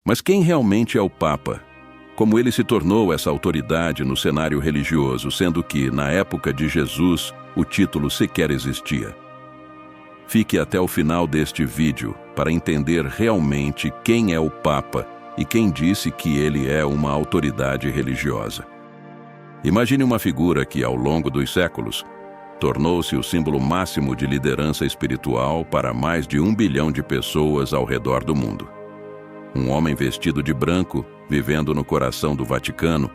Mas quem realmente é o Papa? Como ele se tornou essa autoridade no cenário religioso, sendo que, na época de Jesus, o título sequer existia? Fique até o final deste vídeo para entender realmente quem é o Papa e quem disse que ele é uma autoridade religiosa. Imagine uma figura que, ao longo dos séculos, tornou-se o símbolo máximo de liderança espiritual para mais de 1 bilhão de pessoas ao redor do mundo. Um homem vestido de branco, vivendo no coração do Vaticano,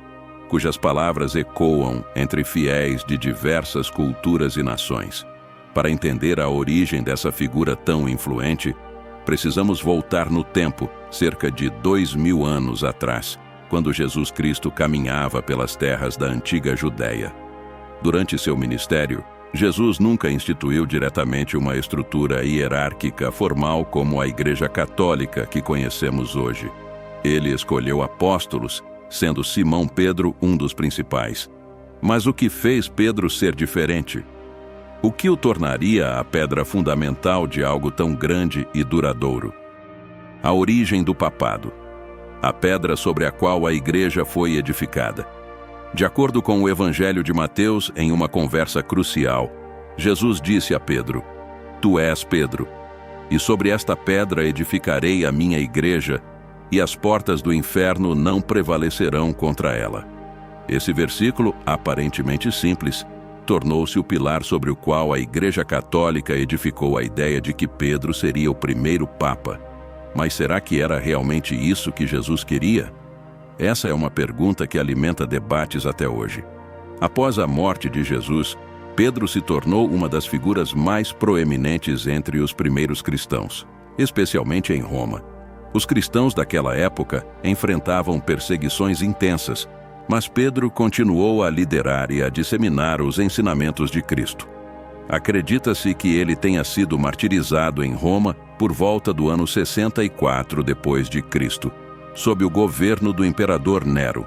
cujas palavras ecoam entre fiéis de diversas culturas e nações. Para entender a origem dessa figura tão influente, precisamos voltar no tempo, cerca de 2000 anos atrás, quando Jesus Cristo caminhava pelas terras da antiga Judéia. Durante seu ministério, Jesus nunca instituiu diretamente uma estrutura hierárquica formal como a Igreja Católica que conhecemos hoje. Ele escolheu apóstolos, sendo Simão Pedro um dos principais. Mas o que fez Pedro ser diferente? O que o tornaria a pedra fundamental de algo tão grande e duradouro? A origem do papado. A pedra sobre a qual a igreja foi edificada. De acordo com o Evangelho de Mateus, em uma conversa crucial, Jesus disse a Pedro: "Tu és Pedro, e sobre esta pedra edificarei a minha igreja, e as portas do inferno não prevalecerão contra ela." Esse versículo, aparentemente simples, tornou-se o pilar sobre o qual a Igreja Católica edificou a ideia de que Pedro seria o primeiro Papa. Mas será que era realmente isso que Jesus queria? Essa é uma pergunta que alimenta debates até hoje. Após a morte de Jesus, Pedro se tornou uma das figuras mais proeminentes entre os primeiros cristãos, especialmente em Roma. Os cristãos daquela época enfrentavam perseguições intensas, mas Pedro continuou a liderar e a disseminar os ensinamentos de Cristo. Acredita-se que ele tenha sido martirizado em Roma por volta do ano 64 depois de Cristo, sob o governo do imperador Nero.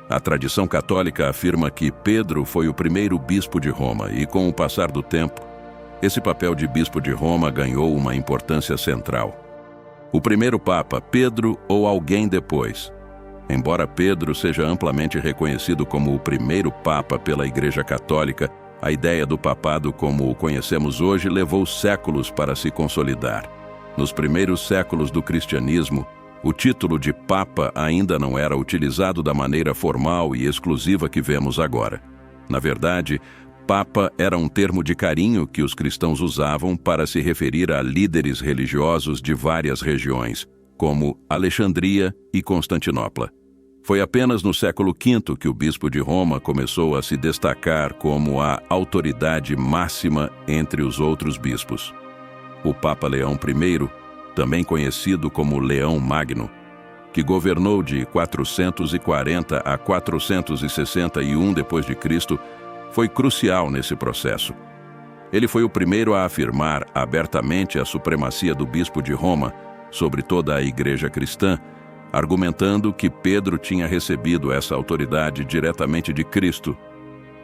A tradição católica afirma que Pedro foi o primeiro bispo de Roma e, com o passar do tempo, esse papel de bispo de Roma ganhou uma importância central. O primeiro Papa, Pedro ou alguém depois? Embora Pedro seja amplamente reconhecido como o primeiro Papa pela Igreja Católica, a ideia do papado como o conhecemos hoje levou séculos para se consolidar. Nos primeiros séculos do cristianismo, o título de Papa ainda não era utilizado da maneira formal e exclusiva que vemos agora. Na verdade, Papa era um termo de carinho que os cristãos usavam para se referir a líderes religiosos de várias regiões, como Alexandria e Constantinopla. Foi apenas no século V que o bispo de Roma começou a se destacar como a autoridade máxima entre os outros bispos. O Papa Leão I, também conhecido como Leão Magno, que governou de 440 a 461 d.C., foi crucial nesse processo. Ele foi o primeiro a afirmar abertamente a supremacia do bispo de Roma sobre toda a igreja cristã, argumentando que Pedro tinha recebido essa autoridade diretamente de Cristo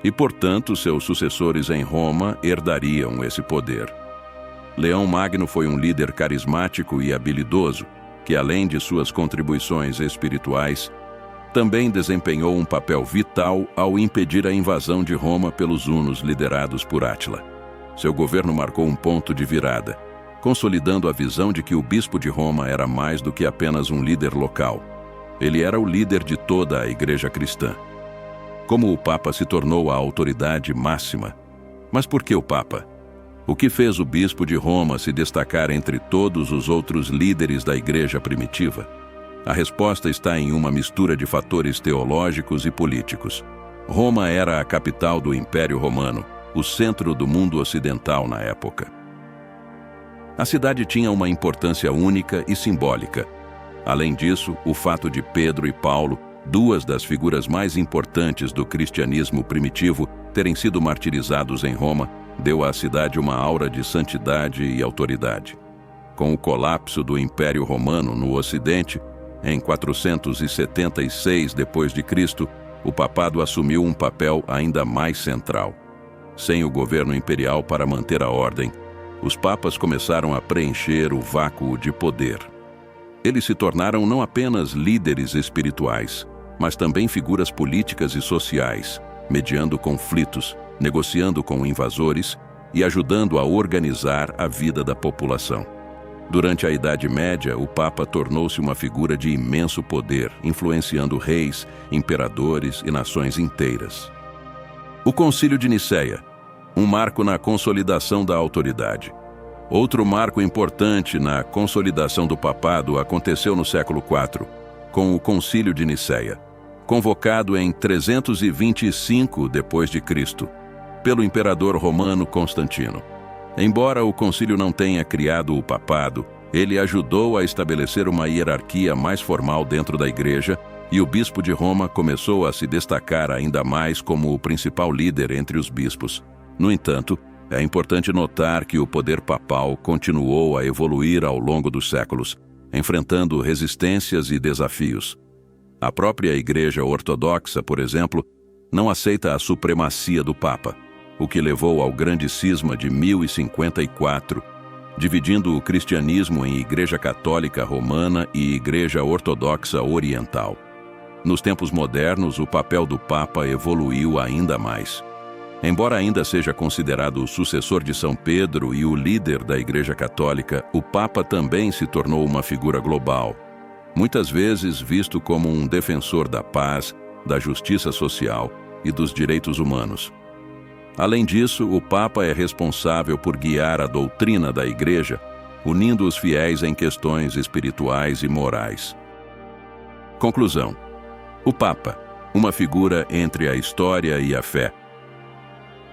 e, portanto, seus sucessores em Roma herdariam esse poder. Leão Magno foi um líder carismático e habilidoso que, além de suas contribuições espirituais, também desempenhou um papel vital ao impedir a invasão de Roma pelos hunos liderados por Átila. Seu governo marcou um ponto de virada, consolidando a visão de que o bispo de Roma era mais do que apenas um líder local. Ele era o líder de toda a igreja cristã. Como o Papa se tornou a autoridade máxima? Mas por que o Papa? O que fez o bispo de Roma se destacar entre todos os outros líderes da igreja primitiva? A resposta está em uma mistura de fatores teológicos e políticos. Roma era a capital do Império Romano, o centro do mundo ocidental na época. A cidade tinha uma importância única e simbólica. Além disso, o fato de Pedro e Paulo, duas das figuras mais importantes do cristianismo primitivo, terem sido martirizados em Roma, deu à cidade uma aura de santidade e autoridade. Com o colapso do Império Romano no Ocidente, em 476 d.C., o papado assumiu um papel ainda mais central. Sem o governo imperial para manter a ordem, os papas começaram a preencher o vácuo de poder. Eles se tornaram não apenas líderes espirituais, mas também figuras políticas e sociais, mediando conflitos, negociando com invasores e ajudando a organizar a vida da população. Durante a Idade Média, o Papa tornou-se uma figura de imenso poder, influenciando reis, imperadores e nações inteiras. O Concílio de Nicéia, um marco na consolidação da autoridade. Outro marco importante na consolidação do papado aconteceu no século IV, com o Concílio de Nicéia, convocado em 325 d.C., pelo imperador romano Constantino. Embora o concílio não tenha criado o papado, ele ajudou a estabelecer uma hierarquia mais formal dentro da Igreja e o bispo de Roma começou a se destacar ainda mais como o principal líder entre os bispos. No entanto, é importante notar que o poder papal continuou a evoluir ao longo dos séculos, enfrentando resistências e desafios. A própria Igreja Ortodoxa, por exemplo, não aceita a supremacia do Papa, o que levou ao grande cisma de 1054, dividindo o cristianismo em Igreja Católica Romana e Igreja Ortodoxa Oriental. Nos tempos modernos, o papel do Papa evoluiu ainda mais. Embora ainda seja considerado o sucessor de São Pedro e o líder da Igreja Católica, o Papa também se tornou uma figura global, muitas vezes visto como um defensor da paz, da justiça social e dos direitos humanos. Além disso, o Papa é responsável por guiar a doutrina da Igreja, unindo os fiéis em questões espirituais e morais. Conclusão: o Papa, uma figura entre a história e a fé.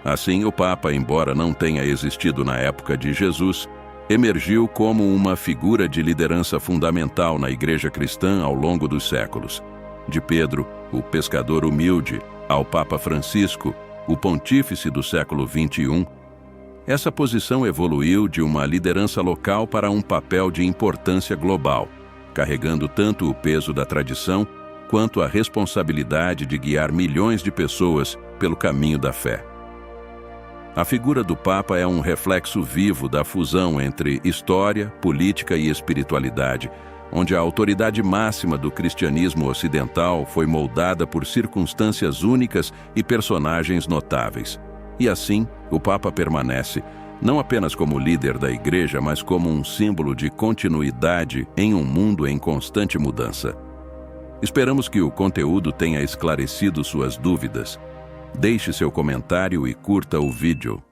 Assim, o Papa, embora não tenha existido na época de Jesus, emergiu como uma figura de liderança fundamental na Igreja cristã ao longo dos séculos. De Pedro, o pescador humilde, ao Papa Francisco, o pontífice do século XXI, essa posição evoluiu de uma liderança local para um papel de importância global, carregando tanto o peso da tradição quanto a responsabilidade de guiar milhões de pessoas pelo caminho da fé. A figura do Papa é um reflexo vivo da fusão entre história, política e espiritualidade, onde a autoridade máxima do cristianismo ocidental foi moldada por circunstâncias únicas e personagens notáveis. E assim, o Papa permanece, não apenas como líder da Igreja, mas como um símbolo de continuidade em um mundo em constante mudança. Esperamos que o conteúdo tenha esclarecido suas dúvidas. Deixe seu comentário e curta o vídeo.